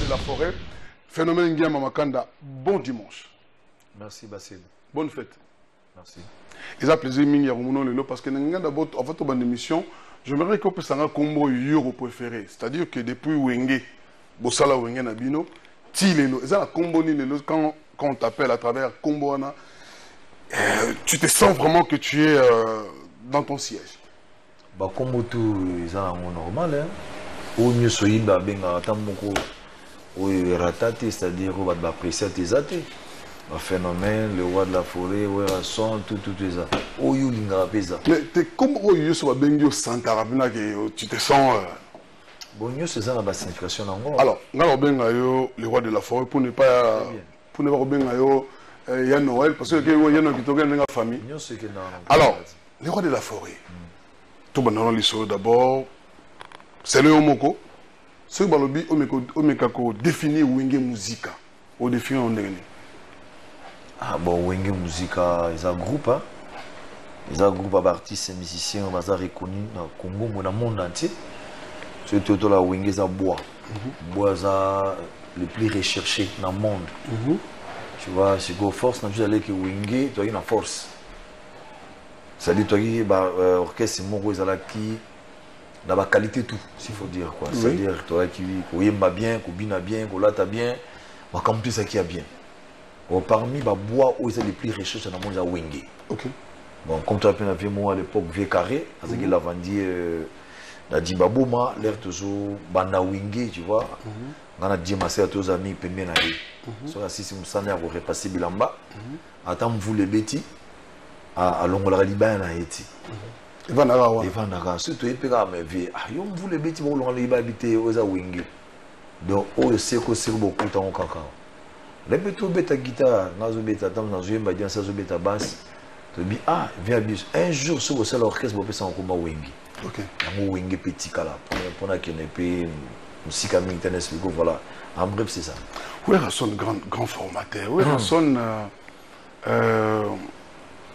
de la forêt. Phénomène Nguema Makanda, bon dimanche. Merci Basile. Bonne fête. Merci. Et ça plaisir mingi Lelo parce que d'abord en fait bonne émission, j'aimerais qu'on puisse avoir combo euro préféré, c'est-à-dire que depuis Wenge, Bossala Wenge Nabino, ti lelo, ça la combo ni lelo quand on t'appelle à travers combo ana, tu te sens vraiment que tu es dans ton siège. Bah combo tout ça normal hein. Ou mieux soyimba benga tamoko ou ratati, c'est-à-dire on va apprécier tes athées. Un phénomène, le roi de la forêt, ouais, son, tout ça. Oh, you linga pesa. Mais t'es comme oh, you sur Bengio Santa que tu te sens. Bon, you c'est ça la signification en alors, yo le roi de la forêt pour ne pas benga yo il y a Noël parce que il y a no qui tourne dans la famille. Alors, le roi de la forêt. Tout banano l'histoire d'abord. C'est le Omoko. Ce que balobi omeka ko définir Wenge musica. Au définir en dernier. Ah bon, Wenge Musica, ils ont un groupe, hein? Ils ont un groupe d'artistes et musiciens, ils sont reconnus dans le Congo, dans le monde entier. Surtout là, Wenge, ils ont bois. Bois, le plus recherché dans le monde. Tu vois, c'est que force, tu as que Wenge, tu as une force. C'est-à-dire, tu as l'orchestre, ils ont la qualité tout, s'il faut dire. C'est-à-dire, tu as qui yemba bien, qui bina bien, qui lata bien, qui plus ça qui a bien. Parmi les bois où ils sont les plus recherchés dans le monde, il y a Wenge. Okay. Bon, comme tu as pu voir à l'époque, vieux carré, parce qu'il a vendu la Dibaboma, l'air toujours Banda Wenge, tu vois. On a dit à tous amis, puis bien aller. Sur la 6 Moussane, on repasser Bilamba. Attends, vous les bêtis, à l'ongle Liban, à Haïti. Evan Narawa. Evan Narawa. Surtout, il peut avoir mes vieux. Ah, vous les bêtis, vous l'ongle Liban habité aux Wenge. Donc, oh, c'est que c'est beaucoup de temps au cacao. Les bétos bêta guitare, nazo bêta tam nazo yemba bien ça zo bêta basse. Tu dis ah viens bis un jour sur le orchestre on peut s'en combat Wenge. OK. Un Wenge petit kala pour na qui n'est pas musique américaine explique voilà. En bref c'est ça. Oui, Rasson grand formateur. Oui, Rasson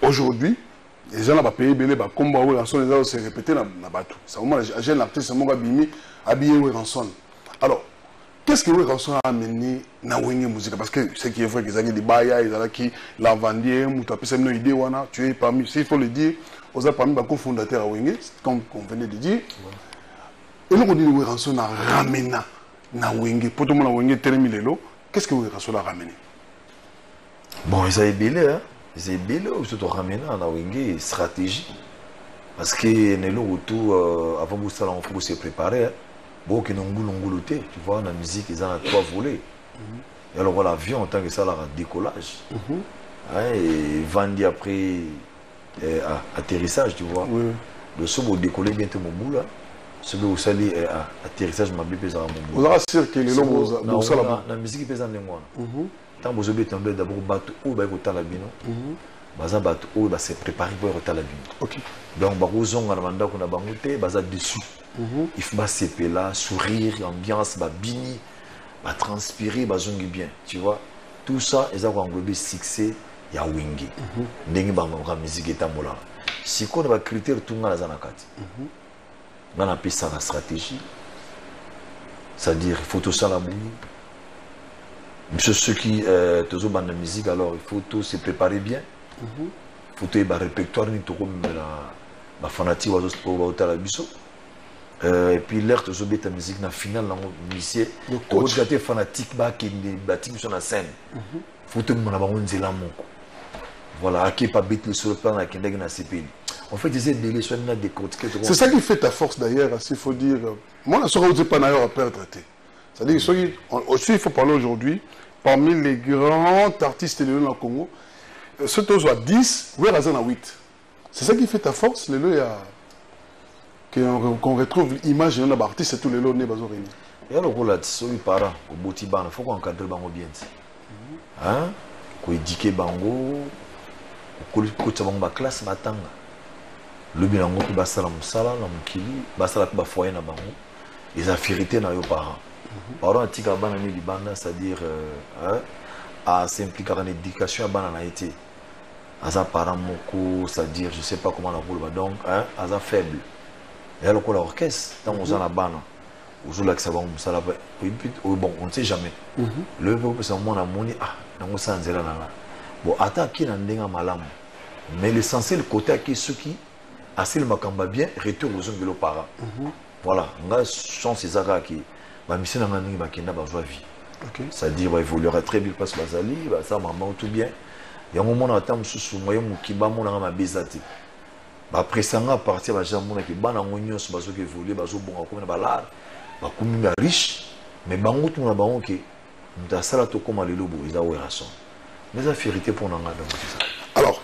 aujourd'hui les gens là pas payer belé ba combat oui Rasson les gens se répéter na bateau. Ça au moins jeune artiste mon gars bimi habillé oui Rasson. Alors qu'est-ce que Ranson a amené dans Wenge Musica? Parce que ce qui est vrai, qu'ils ont des bails, ils ont qui l'ont vendu, tu as une idée, tu es parmi, s'il faut le dire, vous êtes parmi les cofondateurs à Wenge, comme on venait de dire. Et nous, on dit que Ranson a ramené dans Wenge, pour tout le monde, Wenge terminé là. Qu'est-ce que Ranson a ramené? Bon, ils ont ébélé, hein. Ils ont ébélé, ils ont ramené dans Wenge stratégie. Parce que nous, autour, avant de se préparer, bon, qui n'ont tu vois, la musique, ils ont 3 volets. Et alors, l'avion, en tant que ça, là, décollage. Et vendu après atterrissage, tu vois. Le saut, décoller bientôt mon bout, là. Celui où ça atterrissage, m'a bien pesé à mon bout. Vous avez circulé, la musique pèse en moi. Tant que vous avez tombé d'abord, bateau, où va être la bino. Baza bateau, où va se préparer pour être la bino. Donc, vous avez un bangoté, baza dessus. Il faut se là, sourire, ambiance, bini, transpirer, zongi bien, tu vois. Tout ça, ils ont englobé succès, il y a Wenge. N'engi la musique est amola. Si on a critère tout le monde a nakati. On a appelé ça la stratégie. C'est-à-dire, il faut tout ça la bouille. Ceux qui ont la musique, alors il faut tout se préparer bien. Il faut tout le répertoire, ni tout la fanatique, la biso. Et puis l'air de ta musique na finale dans le lycée tu es fanatique qui est sur la scène faut te demander à voilà qui pas bête sur le plan qui est dans CPI en fait des délais sur des décortiquer c'est ça qui fait ta force d'ailleurs il faut dire moi la soirée où pas d'ailleurs à perdre c'est-à-dire aussi il faut parler aujourd'hui parmi les grands artistes de la Congo ceux qui ont 10 ou 8 c'est ça qui fait ta force les il y a qu'on retrouve l'image d'un artiste tous les lots n'est pas réunis. Et alors là, si les parents au botiban, faut qu'on encadre bango bien. Hein? Qu'on éduque bango, qu'on coach bango classe matanga. Le bilango qui basta la musala, la mukili, basta la kuba foyer na bango. Les affinités na yo parents. Parents antika bana ni libanda, c'est-à-dire à s'impliquer en éducation à bana na été. Asa parents moko, c'est-à-dire je sais pas comment la roule donc hein, asa faible. Et alors que l'orchestre, dans la bana, Aujourd'hui, ça va, bon, on ne sait jamais. Le peuple, c'est un monde à moni, ah, on s'en zéro là. Bon, attaquer dans le malam. Mais l'essentiel, côté qui ceux qui, assez le macamba bien, retour aux hommes de l'opara. Voilà, on a chance, c'est ça qui, ma mission dans la nuit, ma kenda, ma joie vie. C'est-à-dire, il évoluera très bien parce que Bazali, ça, maman, tout bien. Il y a un moment où on attend sous moyen qui bat mon âme à Bézati. Après ça, à partir de la jambe, qui bat dans l'union, c'est parce que évolue, parce que bon, comme un balade. Comme riche, mais bango tout na bango que nous avons ça comme à l'élobo, ils ont raison. Mais la vérité pour nous. Alors,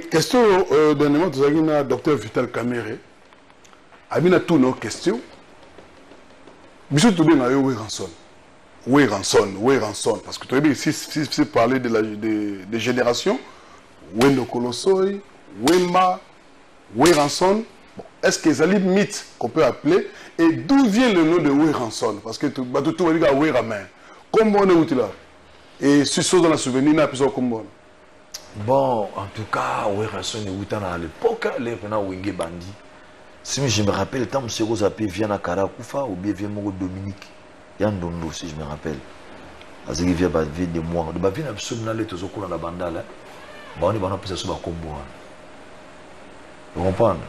question dernièrement, tu as dit le docteur Vital Kamere. Abina toutes nos questions. Monsieur tout bien où est rançon, parce que tu as dit si parler de générations, où est le Colossoi, Wema, où est rançon. Est-ce que c'est un mythe qu'on peut appeler? Et d'où vient le nom de Ouéranson? Parce que tout le monde dit Ouéramin. Comment on est là? Et si ce dans la souvenir, on a pu comment? Bon, en tout cas, Ouéranson est où à l'époque, les gens ont été bandits. Si je me rappelle, tant que M. Rosapi vient à Karakoufa ou bien vient à Dominique, Yandondo, si je me rappelle. Parce qu'il vient de moi. Il vient absolument aller tous au cours de la bande là. Bon, on a pu se faire combo. Vous comprenez?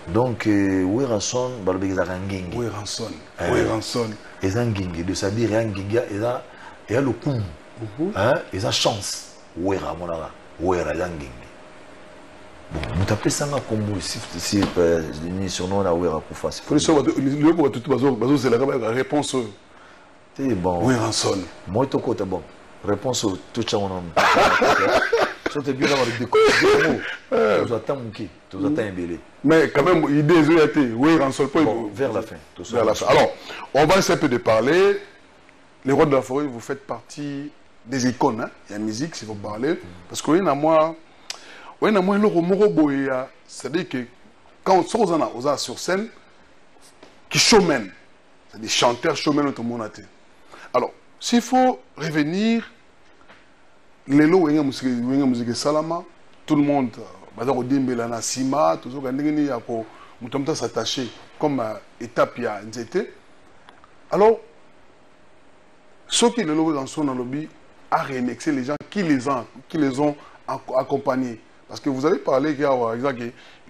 Donc, Ouéranson, Ouéranson. Et ça, de c'est-à-dire, il y a le coup, il y a chance. Ouéra, mon ara, Ouéra, il y a bon, vous appelez ça comme si sur nous, on a Ouéra Koufa. Il faut que c'est la réponse. C'est bon. Ouéranson. Moi, tout côté bon. Réponse au tout ça, on a. C'est bien d'avoir des tu attends Mouki, tu attends Mbélé. Mais quand même, l'idée est oui, vers la fin. Vers la fin. Alors, on va essayer un peu de parler. Les rois de la forêt, vous faites partie des icônes. Hein? Il y a musique, si vous parlez. Parce que, c'est-à-dire que quand on est sur scène, qui showman, c'est des chanteurs showman tout le monde. Alors, s'il faut revenir, les lots, musique salama, tout le monde, Sima, tout le monde s'attacher comme étape à NZT. Alors, ceux qui les lots en sont dans le lobby, à remixer les gens qui les ont accompagnés. Parce que vous avez parlé que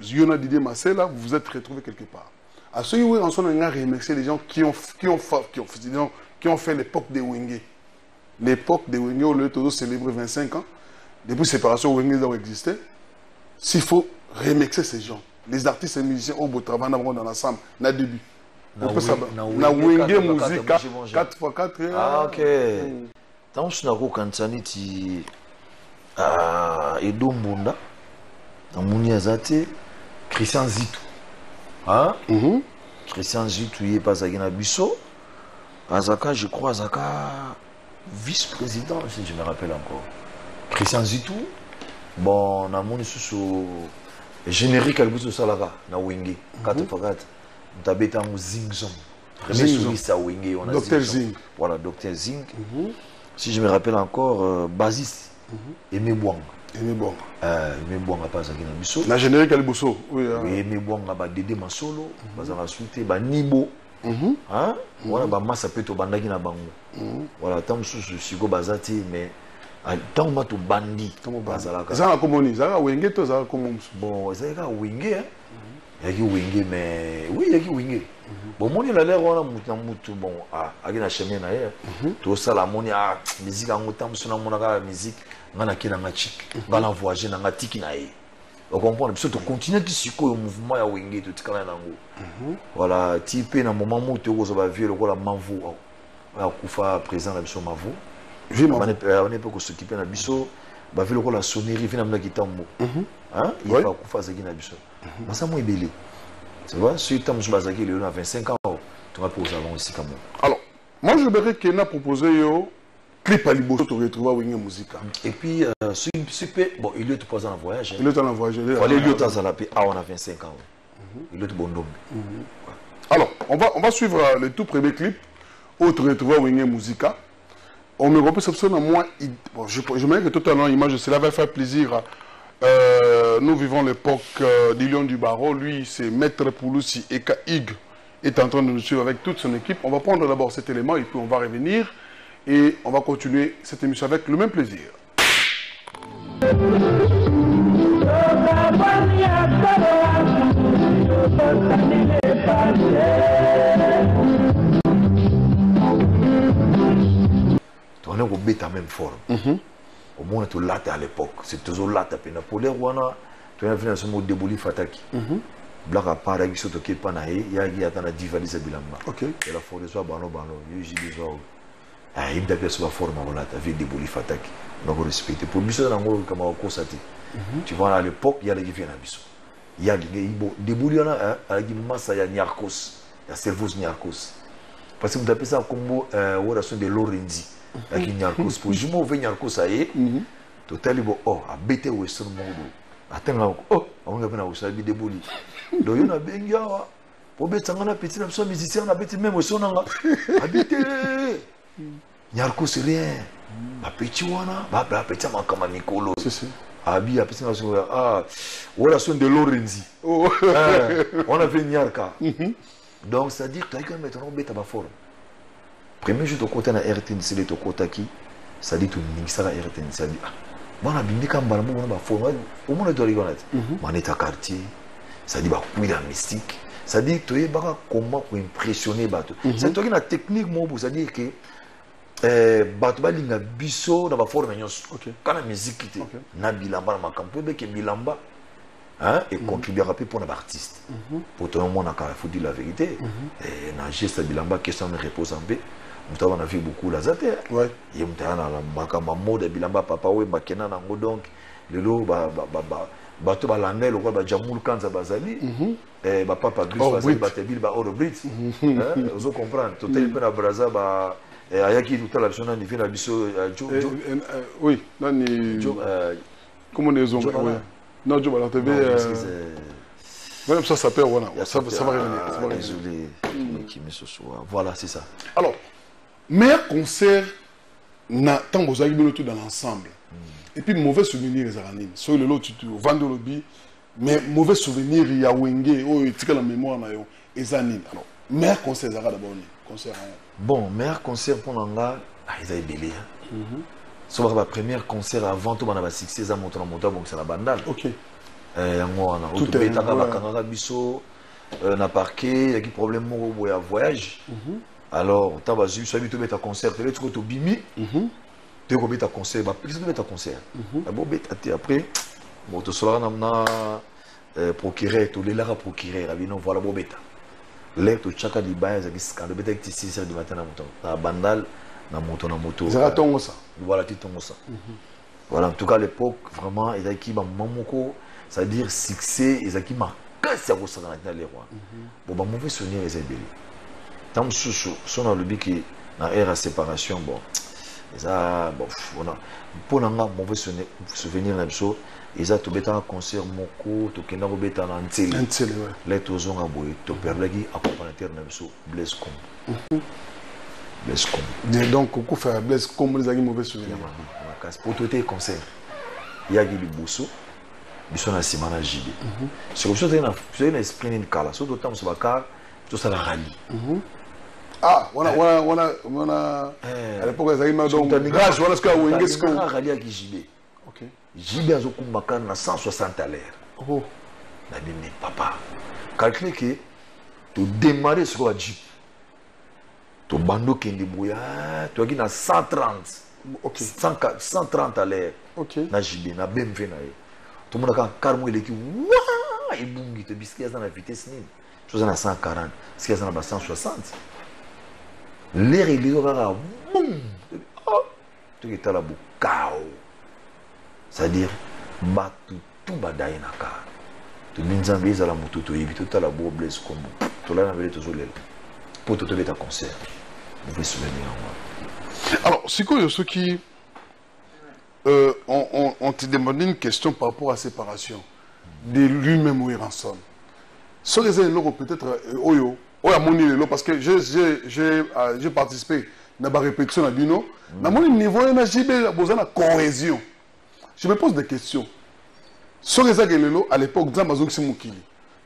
Yona Didier Marcel, vous vous êtes retrouvés quelque part. À ceux qui en sont à remixer les gens qui ont fait l'époque des Wingé. L'époque des Wingé, au lieu de célébrer 25 ans, depuis la séparation, Wingé a existé. S'il faut remixer ces gens, les artistes et musiciens au bout de travail dans l'ensemble, dans le début. On peut savoir. Na Wingé musique 4x4. Ah, ok. Tant que je n'ai pas Kansaniti Edo Mbunda, Amouni Azate, Christian Zitou. Hein? Christian Zitou, il est pas à Guinabisso. Azaka, je crois, Azaka, vice-président, si je me rappelle encore. Christian Zitou. Bon, Amouni Soussou, générique, elle bouge au Salaga, na Wingé, 4x4. Nous avons Zingzong. Docteur Zing. Voilà, Docteur Zing. Si je me rappelle encore, Basis. Aimé Bouang. Aimé Bouang. Aimé Bouang n'a pas à Guinabisso. La générique Alibusso. Oui, Aimé Bouang n'a pas Dédé Masolo. Bazara Souté, Nibo. Voilà, Massa Peto Bandagi na Bango. Voilà, tant que je suis go Bazati, mais tant que tu bandi. Ça a communiqué. Ça a wingé, ça a communiqué. Bon, ça a wingé, hein. Il y a qui wingé, mais oui, il y a qui wingé. Bon, mon il a l'air on a mutu bon à qui na chemin na hier. Tout ça la moni a musique en autant sur na mona musique, ngana ki na ngachik, ngana voyager na ngatiki na ye. Vous comprenez? Parce que tu continues de suivre le mouvement ya wingé tout quand même nango. Voilà, type na moment où tu vas voir vieux le quoi la manvu. Ya kufa présent la biso mavu. On est pas que s'occuper na biso. Bah vu le quoi la sonnerie vient na kitambo. Hein? Il va kufa zaki na biso. Mais ça moi belé. Tu vois, si tu as 25 ans, tu vas poser avant ici quand même. Alors, moi je verrais qu'il a proposé un clip à Liboso pour retrouver Wingé Musique. Et puis, bon, il est pas en voyage. Il est en voyage. Il est en la paix. Ah, on a 25 ans. Il est bon homme. Alors, on va suivre le tout premier clip où tu retrouves Wingé Musique. On me repose absolument moi. Je me dis que tout à l'heure, l'image, cela va faire plaisir. Nous vivons l'époque du Lion du Barreau. Lui, c'est Maître Pouloussi et Kaïg. est en train de nous suivre avec toute son équipe. On va prendre d'abord cet élément et puis on va revenir et on va continuer cette émission avec le même plaisir. On est au bête à même forme. Au moins, tu l'as à l'époque. C'est toujours là. Tu as pour les Rwanda, tu as vu un mot de Bouli Fataki. Black à part, il y a qui pas naïe, il y a un divalise à Bilamba. Et la forêt soit bano, il y a des gens. Il y a des gens qui forment à la vie de Bouli Fataki. Donc, respecter. Pour Bissot, on a comme un constaté. Tu vois, à l'époque, il y a des gens qui viennent à Bissot. Il y a des Bouli, il y a des masses, il y a Niarkos, il y a Servos Niarkos. Parce que vous appelez ça comme une relation de Lorenzi. Avec Niarkos. Pour jumeau, vous Niarkos, ça y est. Total, oh, à BT Western Modo. Attends, oh, on a bien aussi des Bouli. Donc, il y a bien Yawa. Pour bête, on a petit, on a musicien, on a petit même aussi, on a habité. Niarkos, c'est rien. Ma petit wana, ma petit comme Nicolo. Abi, a petit, relation de Lorenzi. On a fait Niarka. Donc, ça dit que tu as quand même un bête à ma forme. Premier jour, tu as côté na RTN, c'est le côté qui, ça dit que tu n'as pas RTN, ça dit, moi, on a bien dit qu'on a ma forme, au moins, tu as rigolé. On est à quartier, ça dit, oui, la mystique. Ça dit que tu es comment pour impressionner Bato. C'est toi qui as une technique, ça dit que Bato va linga biso dans ma forme. Quand la musique qui était, na bilamba, ma campagne, que bilamba. Et contribuer à pour un artiste. Pour tout le monde, il faut dire la vérité. Et dans le geste de Bilamba, question me repose en paix. Nous avons vu beaucoup la zate. Nous avons mode de Bilamba, papa, oui, Bakena, donc, le lot, bateau balandais, le roi Jamoul Kanza Bazali, et papa Gris Bazali, Batebil, Orobrit. Vous comprenez, tout est peu à Braza, et Ayaki, tout à la personne, il fait la biseau. Oui, comment les hommes. Non, je vais la TV. Même ça s'appelle, voilà. Ça va revenir. Désolé, qui me ce soir. Voilà, c'est ça. Alors, meilleur concert, tant que vous avez tout dans l'ensemble. Et puis, mauvais souvenir, les aranis. Sur le lot, tu vends le lobby, mais mauvais souvenir, il y a Wenge, oh, il y a la mémoire, les aranis. Alors, meilleur concert, les aranis, d'abord. Bon, meilleur concert pour l'anga, ils avaient belé. Sauf que le premier concert avant tout, on a succès, ça monte en montant, donc c'est la bandale. Ok. On a tout le temps, on a parqué, il y a des problèmes au voyage. Alors, tu as vu, tu as vu un concert, tu as vu un bimi, tu as vu un concert, tu as vu un concert. Après, tu as procuré, tu as procuré, voilà, l'air, tu as dit, tu as 6 heures du matin, tu as bandale. Na moto. Voilà, voilà, en tout cas, à l'époque, vraiment, il y a qui mamoko, c'est-à-dire succès, il y a qui m'a cassé à vous dans les rois. Bon, mauvais souvenir, lesébélés. Tant que si on a le but qui dans l'ère de séparation, bon, ça, bon, on a, pour un mauvais souvenir, ils ont tout un concert, moko, tout un bêta en télé. Les tous ont aboué, tout perdu qui accompagnateur, Blaise Combe. Donc, beaucoup fait Blaise comme les amis mauvais souvenirs. Pour tout les concerts, il y a des boussons, ils sont à Simana JB. C'est comme ça que tu as un esprit de cas. Surtout temps sur la carte, tout ça la rallye. Ah, on a. À l'époque, les amis donc grâce, voilà ce qu'il y a où est-ce que. On a rallye avec JB. JB a un 160 à l'air. Oh. On a dit, mais papa, calculez que tu démarres sur la Jeep. Tu bando qui est débrouillé, tu as 130. 130 à l'air. Na JB, na BMW. Tout le monde a carrément il est qui. Waouh! Il boum, il te dit qu'il y a la vitesse. Tu as 140. Ce qu'il y a 160. L'air il est là. Boum! Tu es là, chaos. C'est-à-dire, tout badaï na car. Tu n'enzambes à la moto, tu évites tout à la boue Blaise Combe. Tu l'as enlevé toujours l'aile. Pour te trouver ta concert. Vous pouvez souvenir moi. Alors, c'est quoi ceux qui. On te demandé une question par rapport à la séparation de lui-même ou Ranson. Sur les éléments, peut-être, Oyo, parce que j'ai participé à la répétition à Bino. Dans mon niveau, j'ai besoin de cohésion. Je me pose des questions. Sur les éléments, à l'époque, Zamazou Simukili,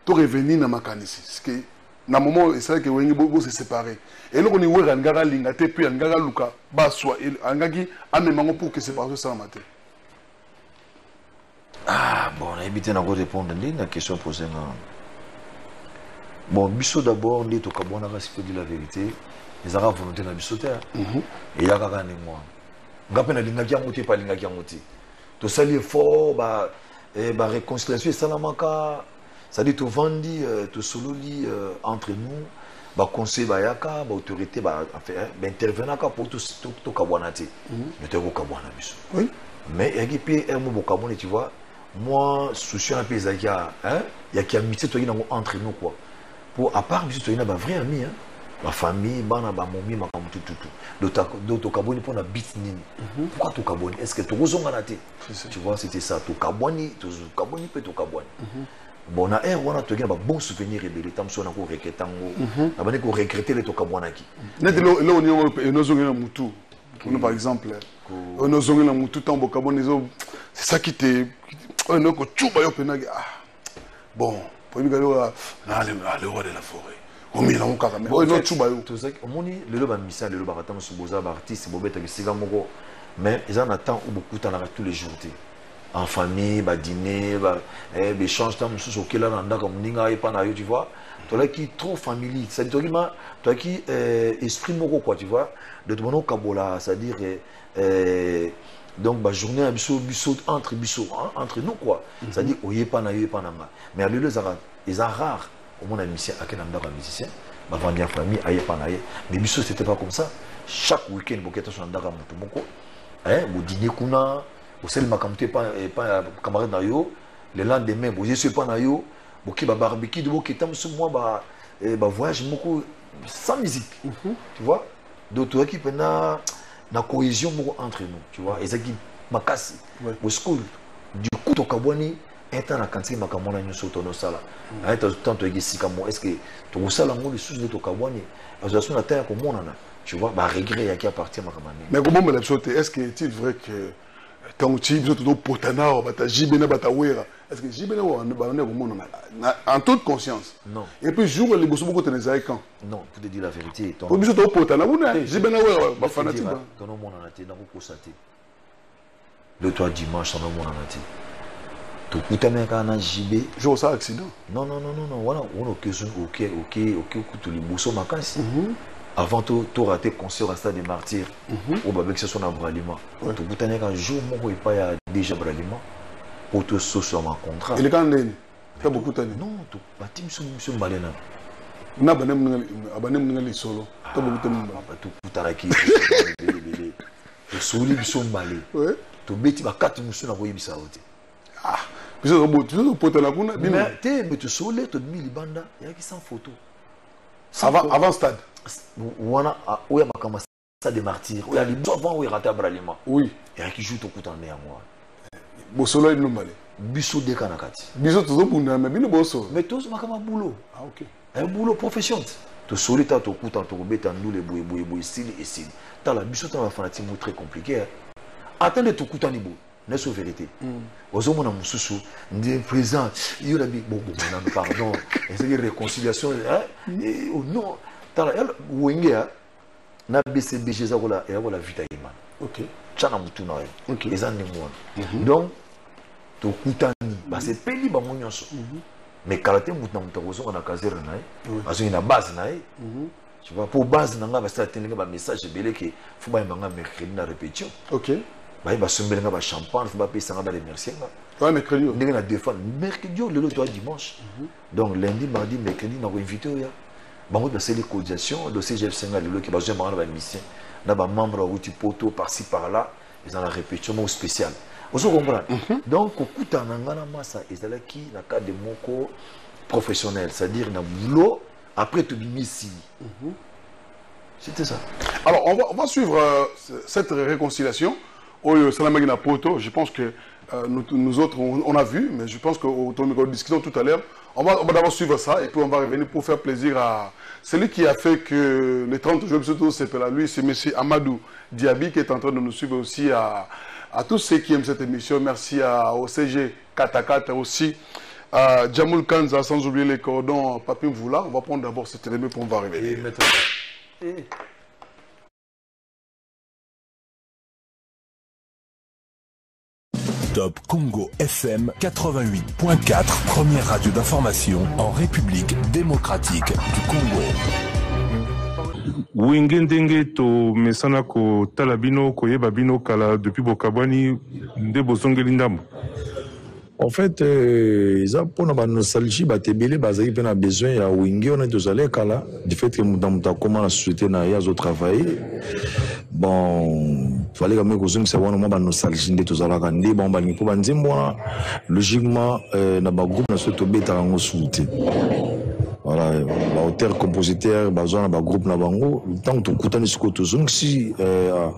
tu es revenu dans ma canisse. na moment c'est vrai que wengi bo se séparer et là on est wera ngara lingate puis ngara luka ba soit ngaki amemango pour que séparation ça matin. Ah bon, on a évité de répondre à la question posée. Bon, biso d'abord, les to kabona va se dire la vérité. Les arabes volonté na biso terre. Et il y a quand même moi. Ngapé na linga kiamuti pas linga kiamuti. To sali fort ba réconciliation salamaka. Ça dit to vandi to sololi entre nous. Ba conseil ba yaka, ba autorité ba intervenant pour to kabona te. Ne te ko kabona biso. Oui. Mais il y a puis un mot kabona tu vois. Moi, soucieux un peu, il y a amitié entre nous quoi. Pour à part biso, il y a vrai ami, hein. Ma famille, bana ba momi, ma tout. D'autres kaboni pour na bit nini. Pourquoi tu kaboni? Est-ce que tu rozonga na te? Tu vois, c'était ça. Tu kaboni peut tu kaboni. Bon, na on a un bon souvenir rebelle. Tam so na ko reketango. Na bani ko regretter le to kabona ki. Net là on est nos zonga mutu. Par exemple, nos zonga mutu tambo kaboni c'est ça qui te bon, pour nous aller au roi de la forêt. On met là on carrément. Oh non, tu bayo. Tout ça, on dit le loba missa, le loba ratam suboza, artiste, bobeta qui siga moko. Mais ils en attendent beaucoup de temps tous les jours. En famille, ba dîner, ba échange tam sous auquel là nanda comme ninga et pas na yo, tu vois. Toi là qui trop familier, ça dit toi qui esprit moko quoi, tu vois. De tout monde kabola, c'est-à-dire donc bah journée à biso entre nous quoi. C'est-à-dire oyé pas na yo pas na ma. Mais à les rares au monde musicien à quel endroit musicien, bah vendre famille aye pas na ye. Mais biso c'était pas comme ça. Chaque week-end boketa son ndaka mutu moko. Vous dîner kuna, vous sel makamte pas camarade na yo, le lendemain vous yé pas na yo, boki ba barbecue de boketa musu moi ba voyage moko sans musique. Tu vois? D'autres qui pena la cohésion entre nous, tu vois, et ça qui m'a cassé. Au school, du coup, tu kaboni, et tu as la quantité de makamona nous sur ton sala. Et tu as tant de gesikamon. Est-ce que tu as sala mon les sous de ton kaboni, parce que la terre comme on a, tu vois, bah regret qui appartient à makamani. Mais comment me l'absorber? Est-ce que est-il vrai que ton type de tout potana ou bata jibena bata wera? Est-ce que jibena ou en toute conscience? Non. Et puis jour les bosso beaucoup tenez quand? Non, pour te dire la vérité. Pour biso to potana ou na jibena wera ba fanatique. Ton nom on en a été dans le constaté. Le toi dimanche ton nom on en a été. Tu kutana kana jibé. Jour ça accident. Non. Voilà, on occasion OK tout les bosso makansi. Avant tout rater concert à Stade des Martyrs au babek ce son abralima tu boutanais un jour mon il pas ya déjà abralima pour te sur ma contrat et le quand t'as beaucoup d'années non tu bâti monsieur malena na banem ngali solo t'as beaucoup d'années tu butara qui tu souli monsieur malé tu beti ba quatre monsieur na boye bisa ote biso tu potana kuna mais tu souli tu demi libanda ya qui sans photo avant stade wana oya makama Stade des Martyrs oya libo avant oya raté abralima oui et qui joue to kutane ya moi bosolo ino mbale biso de kanakati biso tozo bunda mais bino boso mais tous makama boulot OK un boulot professionnel to solita to kuta to beta ndule boye style et style ta la biso ta fanatique très compliqué attendez to kutani bo n'est-ce vérité ozo mona mususu ndi présent il y a bon pardon c'est une réconciliation oh non tala wengea na BCBG za kola vita imana OK chana mutu na OK ezani mwana donc to kutani ba c'est peli ba monyoso mais karaté mutu na mutu ko na kazere na azo ina base na tu vois pour base na nga ba sa telinga ba message belé que faut ba mbanga mercredi na répétition OK ba sombelenga ba champagne faut ba pesa nga ba remercier nga ouais mercredi ndenge na défendre mercredi le toi dimanche donc lundi mardi mercredi na ko inviter ya bango c'est les cotisations de CGF Senga le qui besoin de la mission na ba membre outil poto par-ci par-là ils ont la répétition spéciale vous comprenez donc okuta nangana massa ezala qui na cadre de moko professionnel c'est-à-dire na boulot après tu bimisi c'était ça. Alors on va suivre cette réconciliation au Salamagina Poto. Je pense que nous autres on a vu, mais je pense que nous discutons tout à l'heure. On va d'abord suivre ça et puis on va revenir pour faire plaisir à celui qui a fait que le 30 juin, surtout c'est lui, c'est M. Amadou Diaby qui est en train de nous suivre aussi à tous ceux qui aiment cette émission. Merci au CG Katakata aussi. à Djamoul Kanza, sans oublier les cordons Papi Mvoula. On va prendre d'abord cet élément pour on va arriver. Top Congo FM 88.4, première radio d'information en République démocratique du Congo. Wingendenge to mesana ko talabino ko yebabino kala depuis Bokabwani de bosongeli ndambo. En fait, ils ont pour la nostalgie, ils ont besoin de Wingi, on est tous allés kala. Du fait que dans comment la société n'a pas travaillé, bon, fallait quand même que ça soit une nostalgie de tous allés kandi. Bon, bah, pour dire moi, logiquement, na ba groupe na se tomber dans le soutien. Voilà, auteur, compositeur, besoin d'un groupe na bango. Tant que tu as tout ça, si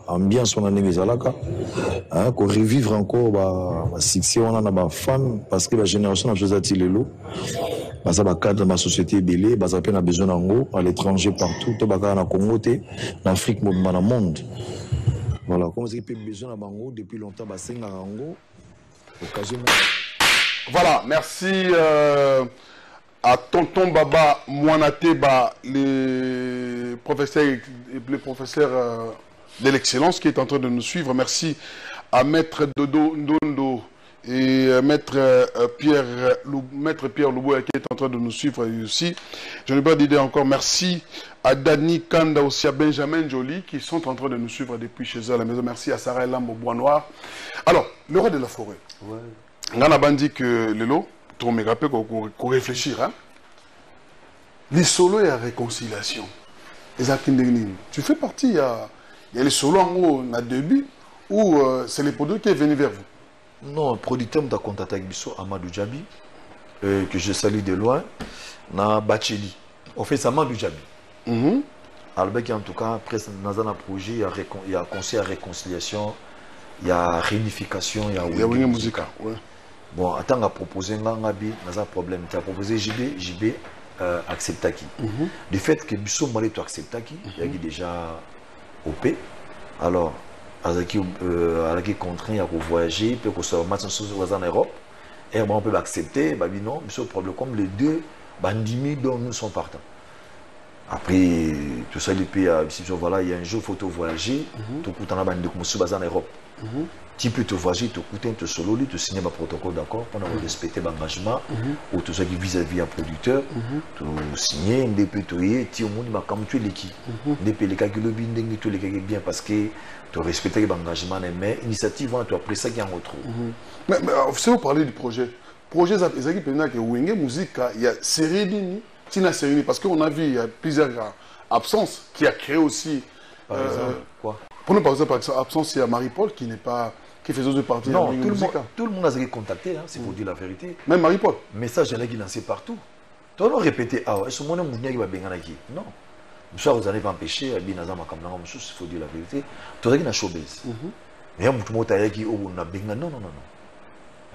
ambiance on a négligé là, qu'on revivre encore, bah, si on a ba fan, parce que la génération a besoin de l'élo, bah ça va cadre ma société belé, bah ça peine a besoin d'ango à l'étranger partout, tout bagarre na Congo, en Afrique, dans le monde. Voilà, comme c'est que besoin de bango depuis longtemps, bah c'est ango, occasionnellement. Voilà, merci. À Tonton Baba Mouanateba, les professeurs de l'excellence qui est en train de nous suivre. Merci à Maître Dodo Ndondo et Maître Pierre Louboua qui est en train de nous suivre aussi. Je n'ai pas d'idée encore. Merci à Dani Kanda aussi, à Benjamin Joly qui sont en train de nous suivre depuis chez eux à la maison. Merci à Sarah Elam au Bois Noir. Alors, le roi de la forêt. Ouais. On a dit que Lelo, qu'on réfléchir, hein? Les solos et la réconciliation. Tu fais partie, il y a les solos en haut, on a début, ou c'est les producteurs qui est venu vers vous? Non, le producteur m'a contacté avec Bisso Amadou Djabi, que je salue de loin, na Bacheli. On fait ça Amadou Djabi. Alors, en tout cas, après, dans un projet, il y a conseil à réconciliation, il y a réunification, il y a Wenge Musica. Ouais. Bon, attends, on a proposé un problème. Tu as proposé JB acceptaki. Le fait que Bissot Malé tu acceptaki, il y a déjà OP. Alors, avec contraint à voyager, puis qu'on soit en Europe, et on peut accepter, bah non, Bissot problème comme les deux bandimi dont nous sommes partants. Après, tout ça, voilà, il y a un jour, il faut voyager, tout le temps, on va en Europe. Tu peux te voyager, te coûter, te solo, te signer un protocole d'accord pour respecter l'engagement, ou tout ça qui vis-à-vis un producteur, te signer, des pétoyer, tu as comme tu es l'équipe. Des pétoyer, tu es bien parce que tu respectes l'engagement, mais l'initiative, tu as pris ça qui en retrouve. Mais si vous parlez du projet, projet, c'est que Wenge Musica, il y a série parce qu'on a vu il y a plusieurs absences qui a créé aussi. Par exemple, quoi? Pour nous, par exemple, absence, il y a Marie-Paul qui n'est pas. Qui fait aussi partie de non, tout le monde a été contacté, hein, c'est pour dire la vérité. Même Marie-Paul. Message qui lancé partout. Tu as répété, ah, est-ce que mon nom est non. Je vous n'allez pas empêcher, il faut dire la vérité. Tu as dit une showbiz. Mais il y a tout le monde qui a non.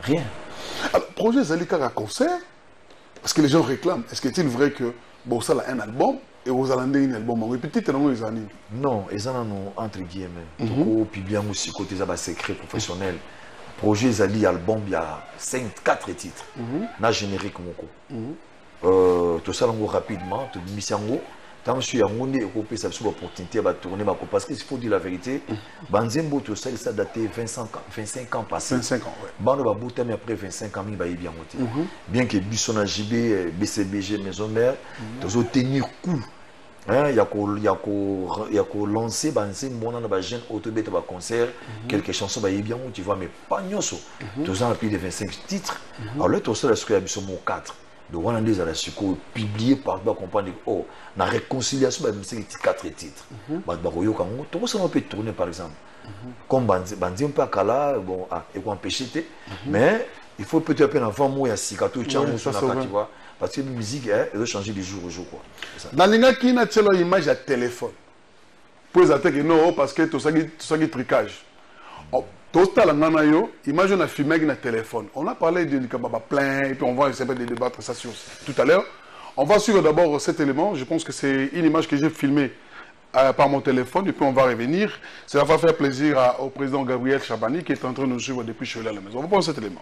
Rien. Alors, projet Zalika à concert, parce que les gens réclament. Est-ce que c'est vrai que bon, ça a un album et vous allez un album? On répète les années. Non, ils en ont entre guillemets. Puis bien aussi, côté des secrets professionnels. Projet Zali album, il y a 4 titres. Na générique mon tout ça rapidement, tout mis en haut. Tant que je suis en haut, je suis en opportunité de tourner parce qu'il faut dire la vérité. Banzembo, tout ça, ça a daté 25 ans passés. 25 ans, oui. Bando va bouter, mais après 25 ans, il va bien monter. Bien que Bisson JB, BCBG, Maison Mère, tous tenir coup. Il y a qu'au lancer, on a un jeune autobét à concert, quelques chansons, bien, tu vois, mais pas nyoso. Tous ans, plus de 25 titres. Alors là, tout ça, est-ce qu'il y a Bisson 4? De Rwandais à la Suko, publié par là, comprendre, oh, la réconciliation, c'est 4 titres. Tout ça, on peut tourner, par exemple. Comme Bandi, on peut à bon, et qu'on empêche, mais il faut peut-être un enfant, moi, il y a 6 cartouches, tu vois. Parce que la musique, elle doit changer de jour au jour. Dans les gens qui ont une image à téléphone, pour les attaquer, non, parce que tout ça qui tricage. Tout ça, image on a filmé avec notre téléphone. On a parlé de plein, et puis on va essayer de débattre ça sur tout à l'heure. On va suivre d'abord cet élément. Je pense que c'est une image que j'ai filmée par mon téléphone, et puis on va revenir. Ça va faire plaisir au président Gabriel Chabani qui est en train de nous suivre depuis chez lui à la maison. On va prendre cet élément.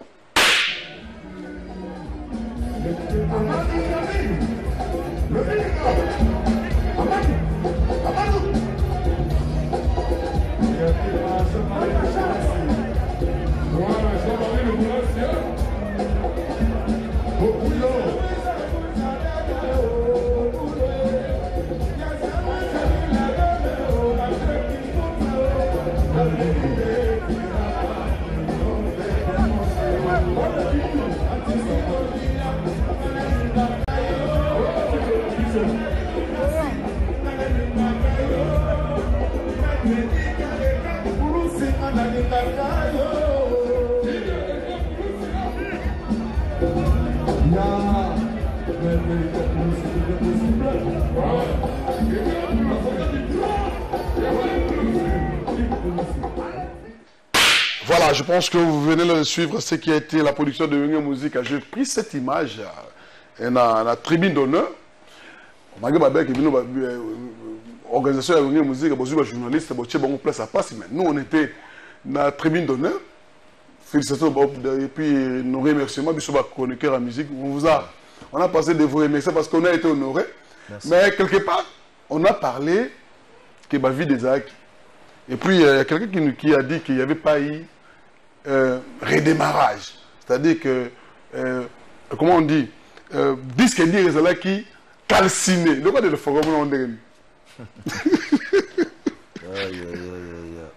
Voilà, je pense que vous venez de suivre ce qui a été la production de Wenge Musique. J'ai pris cette image et la tribune d'honneur. Organisation de Wenge Musique, les journalistes, les place à passer. Nous, on était dans la tribune d'honneur. Félicitations et puis nos remerciements de ce chroniqueur en musique. On a passé de vous remercier parce qu'on a été honorés. Mais quelque part, on a parlé que ma vie des actes. Et puis, il y a quelqu'un qui a dit qu'il n'y avait pas eu redémarrage. C'est-à-dire que, comment on dit, disque dit les qui calciné. Le quoi de le forum on dit.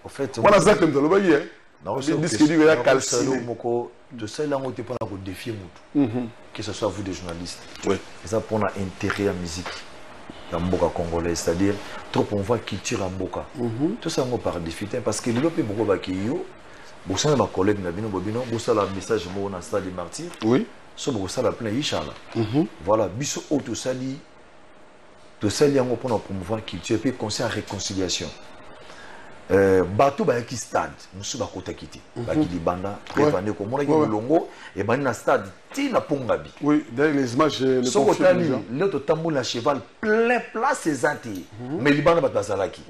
En fait, on a ça comme ça, le voyez. Non, c'est disque dit les calciné. De ça, là, on était pas là pour défier que ce soit vous des journalistes. Oui. Et ça, pour intérêt à la musique. Dans Mboka congolais, c'est-à-dire trop on voit culture en Mboka. Tout ça on parle de fuite parce que l'Europe est beaucoup bakiyo. Vous savez ma collègue Nabino Bobino, vous savez le message moi dans stade des martyrs. Oui. So vous savez la plein Inch'Allah. Voilà, biso auto sali. De sali en pour promouvoir culture et puis concert réconciliation. Bateau ba qui stade, musu ba kota kiti. Ba ki libanda, préparer comme on a le longo et ba na stade ti na pongabi. Oui, d'ailleurs les images le confirment. L'autre tambour la cheval plein place ces antilles. Mais libanda ba bazalaki.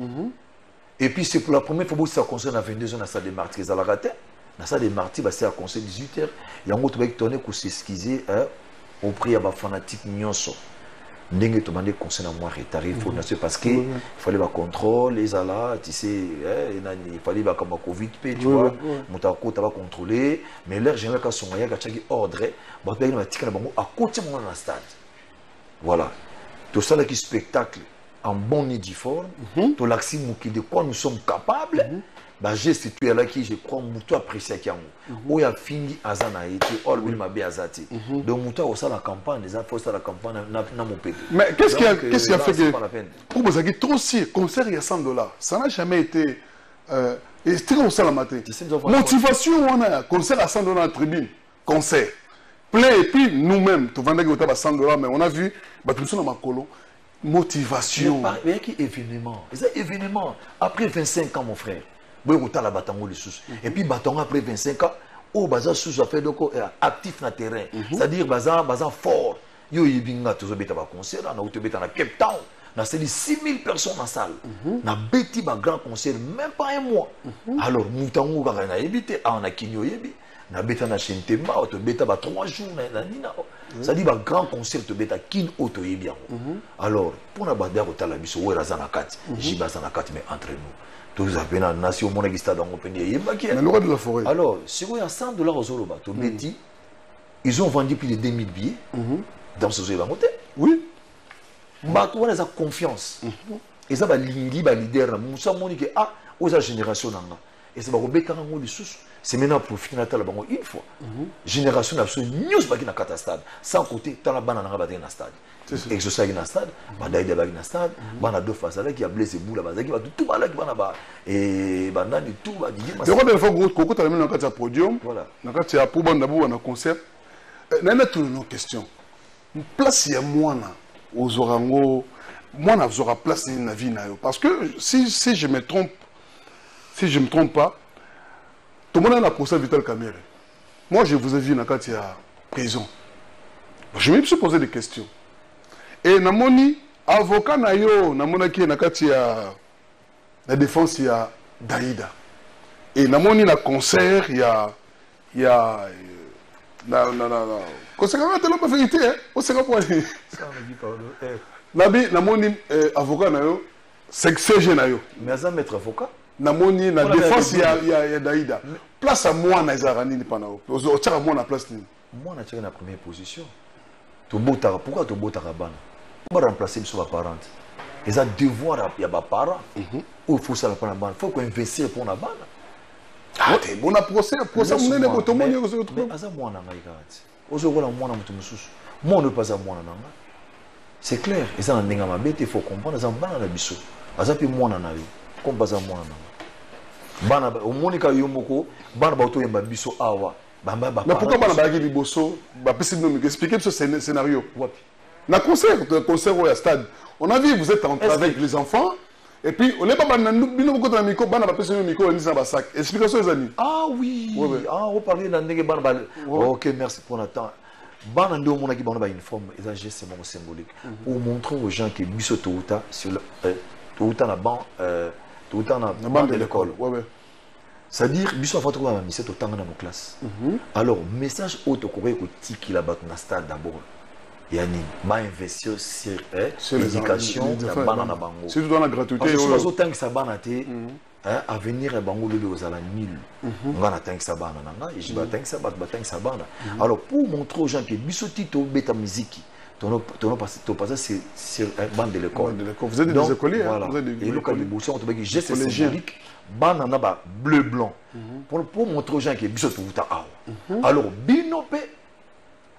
Et puis c'est pour la première fois que ça concerne à 22h dans la salle des martyrs à la raté. Dans la salle des martyrs bah c'est à conseil 18h et en gros tu vas tourner pour s'excuser au prix à ba fanatique nyonso. Ndenge to mandé concernant moi retard faut parce que il fallait ba contrôle les ala tu sais il fallait ba comme covid tu vois mutako ta ba contrôler mais l'air général ka son ya ka tchaki ordre ba ba na tika na bango à côté mon dans stade voilà tout ça là qui spectacle en bon uniforme tout l'axi qui de quoi nous sommes capables bah j'ai situé là qui je crois muto apprécié qui où il a fini azana été all will m'a azati donc muto au ça la campagne les affaires ça la campagne na mon pété. Mais qu'est-ce qui a fait que pour vous avez trop si concert il y a $100 ça n'a jamais été et c'était comme ça la matin motivation on a concert à $100 en tribune concert plein et puis nous-mêmes tu vendais que tu as $100 mais on a vu bah tout ça dans ma colo motivation mais qui événement c'est événement après 25 ans mon frère. Et puis Batango après 25 ans, au bazar sous affaire de actif dans le terrain, c'est-à-dire bazar fort. Yo yibinga tous beta ba concert, na outé beta na Cape Town, na c'est 6000 personnes en salle. Na beti ba grand concert même pas un mois. Alors mutango ba na éviter on a kinyo yebi. Na beta na Chentema, auto beta ba 3 jours na nina. C'est-à-dire ba grand concert to beta kin auto yebi. Alors pour na bada ko tala biso wera za na kati, jiba za na kati mais entre nous. Tous appelés dans la nation, mon stade en open. Mais le roi de la forêt. Alors, si vous avez $100 aux Zoroba, ils ont vendu plus de 2000 billets dans ce jeu. Oui. Bateau, on a confiance. Et ça va leader. Moussa Monique, aux générations. Et ça va rebêter un mot de sous. C'est maintenant profiter de la banque une fois. Génération absolue, news qui na kata stade. Sans côté, tant la banane na battre na stade. Exercice na stade, banda ida na stade, banda deux face là qui a blessé boule là, qui va tout bala qui va ba et banda du tout va dire. C'est quoi de fois gros coco tu as mis dans kata podium. Voilà. Na kata pour banda bu na concert. Na tout nos questions. Place ya mwana aux orango, mwana aura place na vie na yo parce que si je me trompe pas tout le monde a un procès Vital Kamerhe. Moi, je vous ai vu dans la prison. Je me suis posé des questions. Et namoni avocat na yo, namona qui est dans la défense, il y a Daïda. Et namoni la concert, il y a conséquemment tellement pas vérité hein on sait quoi nabi namoni avocat na yo CG na yo mais ça maître avocat namoni na défense ya Daïda place à moi na ezarani ni pana o tchaka moi na place ni moi na tchaka na première position to botara pourquoi to botara bana pour remplacer sur les parents ils ont devoir il y a ba parents ou il faut ça pour la bana faut qu'on investir pour la bana ah t'es bon à procès mon nene boto moni ko mais aza moi na ngai kati ozo kola moi na mutu mususu moi ne pas à moi na nanga c'est clair ils ont ndinga mabete il faut comprendre ils ont bana na biso aza pe moi na yo comme pas à moi na nanga bana au monika yomoko bana ba to yemba biso awa bamba ba mais pourquoi bana ba ki biboso ba pesi no mi expliquer ce scénario wapi na concert au stade on a vu vous êtes en train avec les enfants et puis on est pas bana bino ko na micro bana ba pesi no micro ni ba sac explication les amis ah oui ah on parlait dans ndenge bana ba OK merci pour l'attente bana ndo mona ki bana ba uniforme et ça geste symbolique pour montrer aux gens que biso touta sur touta na ban tout le temps dans la bande de l'école. C'est-à-dire, il faut trouver un message dans nos classes. Alors, message autocoré que tiki là-bas dans le stade d'abord. Il y a une investir sur l'éducation, la banane à bango. C'est tout dans la gratuité. Parce que autant que ça banate, à venir à bango le aux ala nul. On va attendre que ça banane, et je vais attendre que ça banane. Alors, pour montrer aux gens que bisoti to beta musique. Ton passé c'est bande de l'école. Vous êtes des écoliers. Voilà. Et le cas de Bousson, on te dit geste symbolique, bande en a bleu blanc. Pour montrer aux gens que biso tout ta alors binope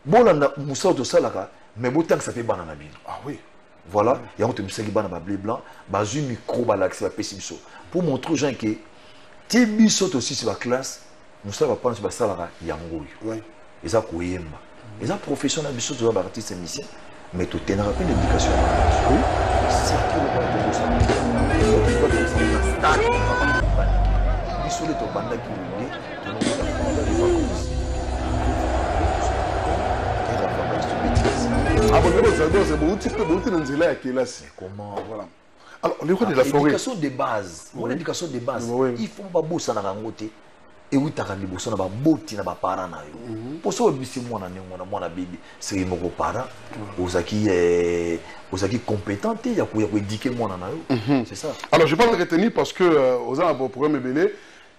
bolanda moussa de salaka mais botan que ça fait bande en bino. Ah oui. Voilà, et on te dit que bande bleu blanc, bazu micro balax va pesi biso. Pour montrer aux gens que ti biso aussi sur la classe, moussa va prendre sur la salaka yango. Oui. Et ça koyemba. Les professionnels du saut artistes et musiciens, mais tout est rappel d'éducation. Oui. C'est tout le monde de comment voilà. Alors, l'éducation de base. L'éducation de base. Il faut pas bosser dans la côté. Et où tu as des personnes qui ont des parents. Pour ça, c'est moi na bibi. C'est mon parent. Aux acquis compétents, il y a éduquer moi na. C'est ça. Alors, je ne vais pas retenir parce que aux gens pour me mêler.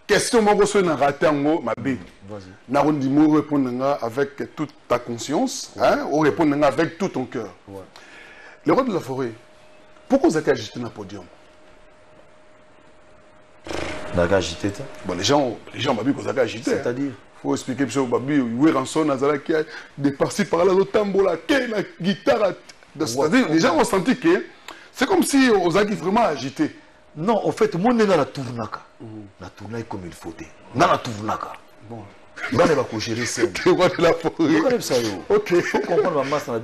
Question moi sur na raté en mot ma bibi. Vas-y. Na on dit moi répondre avec toute ta conscience, hein, ou répondre avec tout ton cœur. Ouais. Le roi de la forêt. Pourquoi vous avez agité dans le podium? Bon, les gens babi qu'on a agité. C'est-à-dire faut expliquer que babi oui rançon nazala qui a des parties par là le tambour la guitare. C'est-à-dire les gens ont senti que c'est comme si on a vraiment agité. Non, en fait, moi, on est dans la tournaka. La tournaka comme il faut. Dans la tournaka. Bon. Il va pas gérer ça. Tu vois de la forêt. Ok. Il faut comprendre la masse dans la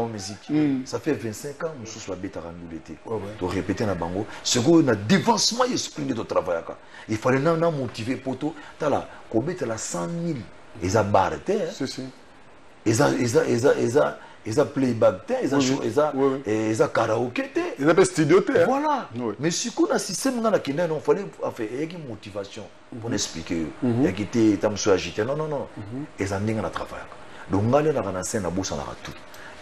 musique. Ça fait 25 ans que je suis bête à l'été. Tu répéter dans bango. Ce qu'on a dévancement esprit de travail. Il fallait nous motiver pour tout. Tu as là, combien tu as 100 000. Ils ont barré. Ils ont playback, ils ont karaoké. Ils ont studio. Voilà. Mais si on a un système, il fallait faire une motivation pour expliquer. Il y a qui était agité. Non. Ils ont dit qu'on a travaillé. Donc, on a tout.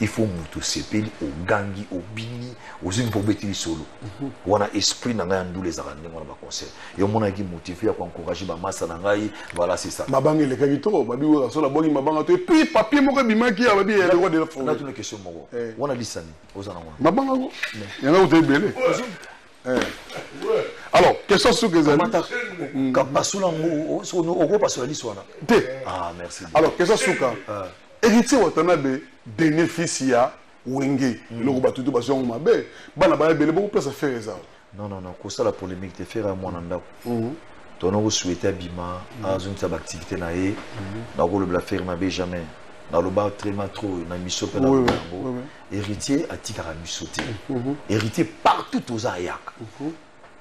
Il faut que sepeli au gangi au bini aux une pour bêter solo. On a esprit dans les arènes on a concert. Et on a motivé pour encourager ma masse dans voilà c'est ça. Ma banque les kagito, babi ou sur la bonne ma banque et puis papier mon bima qui a babi le roi de la forêt. On a une question mo. On a dit ça aux anons. Ma banque il y en a où tu es belé. Alors, question sur les amis. Ah merci. Alors, question sur quand héritier Watanabe bénéficie à Wenge. Le groupe tout bas sur ma bé. Bana ba belé beaucoup plus à faire ça. Non, comme ça la polémique te faire à moi nanda. Ton on souhaiter bima à une sa activité naé. Na rôle la faire ma bé jamais. Dans le bar très trop na miso pe na bango. Héritier a tikara misoté. Héritier partout aux ayak.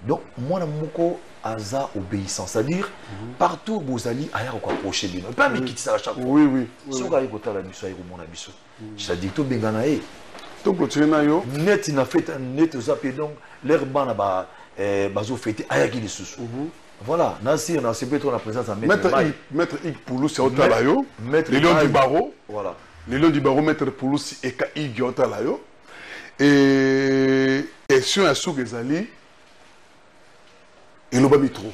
Donc moi na moko aza obéissant, c'est-à-dire partout vous allez ailleurs quoi approcher de nous. Pas mais quitter ça à chaque fois. Oui. Si on regarde côté la mission et mon abisso. C'est-à-dire tout bengana e. Donc clôturer na yo. Net il a fait un net aux appels donc l'air ban ba bazo fêter ayaki les sous. Voilà, Nasir na c'est peut-être la présence en maître Ig Poulou c'est au Talayo. Maître le lion du barreau. Voilà. les lions du baromètre pour aussi et Igiota là yo. Et question à sous Gezali et l'oba mitro.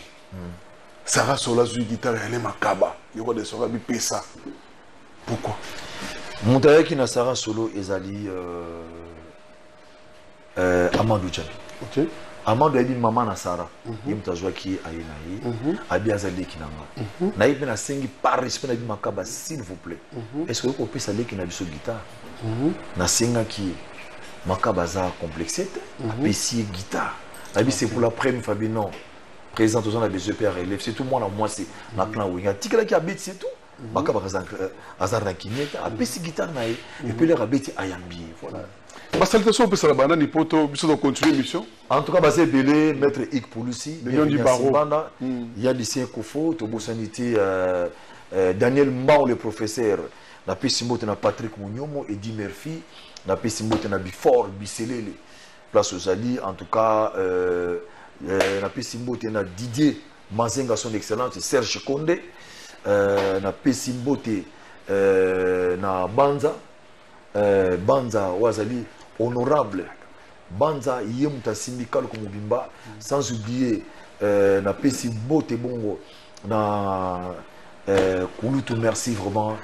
Sarah Sola zu guitare elle est makaba. Il y a des Sora bi pesa. Pourquoi? Montaye qui na Sarah Solo ezali Amadou Djabi. OK. Amadou a dit maman na Sarah. Il m'a joué qui aïe naï. Abi azali qui nanga. Naï ben a sengi par respect na bi makaba s'il vous plaît. Est-ce que vous pouvez saler qui na biso guitare? Na senga qui makaba za complexité. Apesi guitare. Abi c'est pour la première fois non. Présent aux gens des EPR élèves, c'est tout le monde à moi c'est na clan winga. Tikala qui habite c'est tout. Makaba azar na kinyeta, apesi guitare na et puis les rabeti ayambi. Voilà. Ma salutation pour la banane poto biso de continuer mission. En tout cas basé belé maître Ik Poulussi, Lion du barreau. Il y a lycée Kofo, Tobo Sanité Daniel Mao le professeur, na pesi moto na Patrick Mounyomo et Di Murphy, na pesi moto na Bifor Biselele. Place aux alliés en tout cas na pesi moto na Didier Mazenga son excellence Serge Condé. Na pesi mbote na Banza Banza wazali honorable Banza yemuta syndical comme Bimba sans oublier na pesi mbote bongo na Kouloutou merci vraiment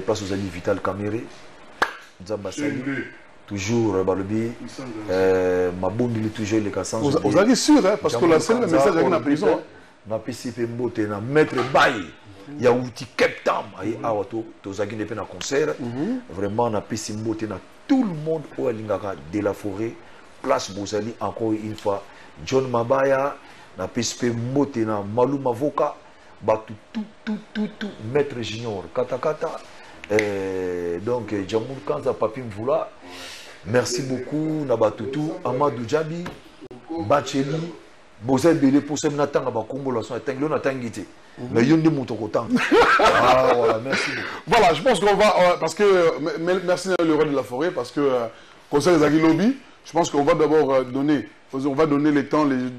place aux alliés Vital Caméré Nzamba Sali toujours balobi mabombili toujours les cas sans oublier vous avez sûr hein, parce que la seule message avec la prison na pesi pe mbote na maître Baye il y a outil Cape Town aïe awato tozaki ne pe na concert vraiment na pesi mbote na tout le monde au lingaka de la forêt place Bozali encore une fois John Mabaya na pesi pe mbote na Malou Mavoka batu tout maître junior katakata donc Jamoul Kanza Papi Mvula merci beaucoup na batutu Amadou Djabi Bacheli Bozal belé pour ce natanga ba Kombo son tanglo na tangité mais yonde moutokotang voilà merci beaucoup. Voilà je pense qu'on va parce que merci le roi de la forêt parce que conseil des lobby je pense qu'on va d'abord donner les temps les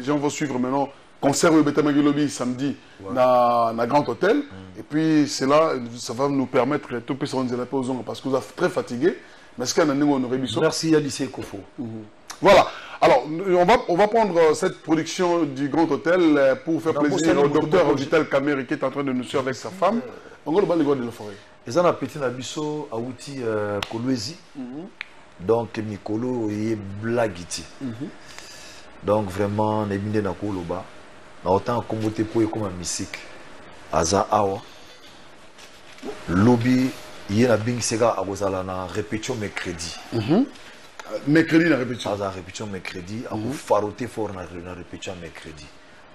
gens vont suivre maintenant concert au Betamagi lobby samedi na Grand Hôtel et puis c'est là ça va nous permettre tout peut se rendre la pause parce que vous êtes très fatigué mais ce qu'on a on aurait biso merci à lycée Kofo. Voilà. Alors, on va prendre cette production du Grand Hôtel pour faire plaisir au docteur Vital Caméré qui est en train de nous suivre avec sa femme. On va le bal de la forêt. Ils ont un petit nabiso à outil Kolwezi. Donc, Mikolo et Blagiti. Donc, vraiment, les mines na Koloba. Na autant commoté pour comme un musique. Aza Awa. Lobby, il y a Bing Sega à Gozala na répétition mercredi. Mercredi la répétition. La répétition mercredi, à vous faroter fort na répétition mercredi.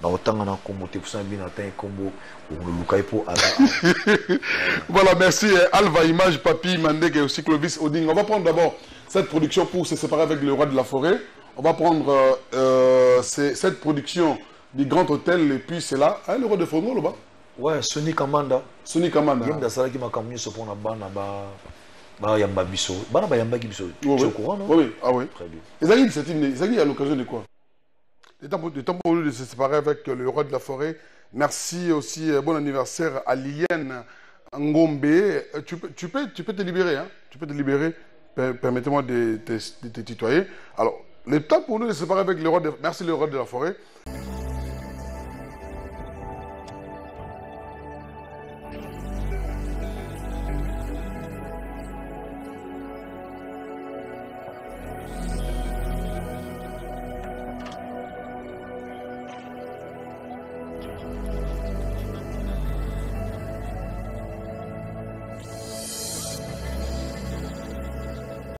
Na autant on a commoté pour ça bien atteint combo ou le lukai pour Voilà, merci Alva Image Papi Mandek et aussi Clovis Oding. On va prendre d'abord cette production pour se séparer avec le roi de la forêt. On va prendre cette production du Grand Hôtel et puis c'est là le roi de Fongo là-bas. Ouais, Sony Kamanda. Sony Kamanda. Il y a des salariés qui m'ont commis ce pour na bana ba yamba biso. Bana ba yamba biso. Tu es au courant non? Oui, ah oui. Très bien. Ils ont à l'occasion de quoi? Le temps pour nous de se séparer avec le roi de la forêt. Merci aussi, bon anniversaire à Lienne Ngombe. Tu peux te libérer, hein? Tu peux te libérer. Permettez-moi de te tutoyer. Alors, le temps pour nous de se séparer avec le roi de... Merci le roi de la forêt.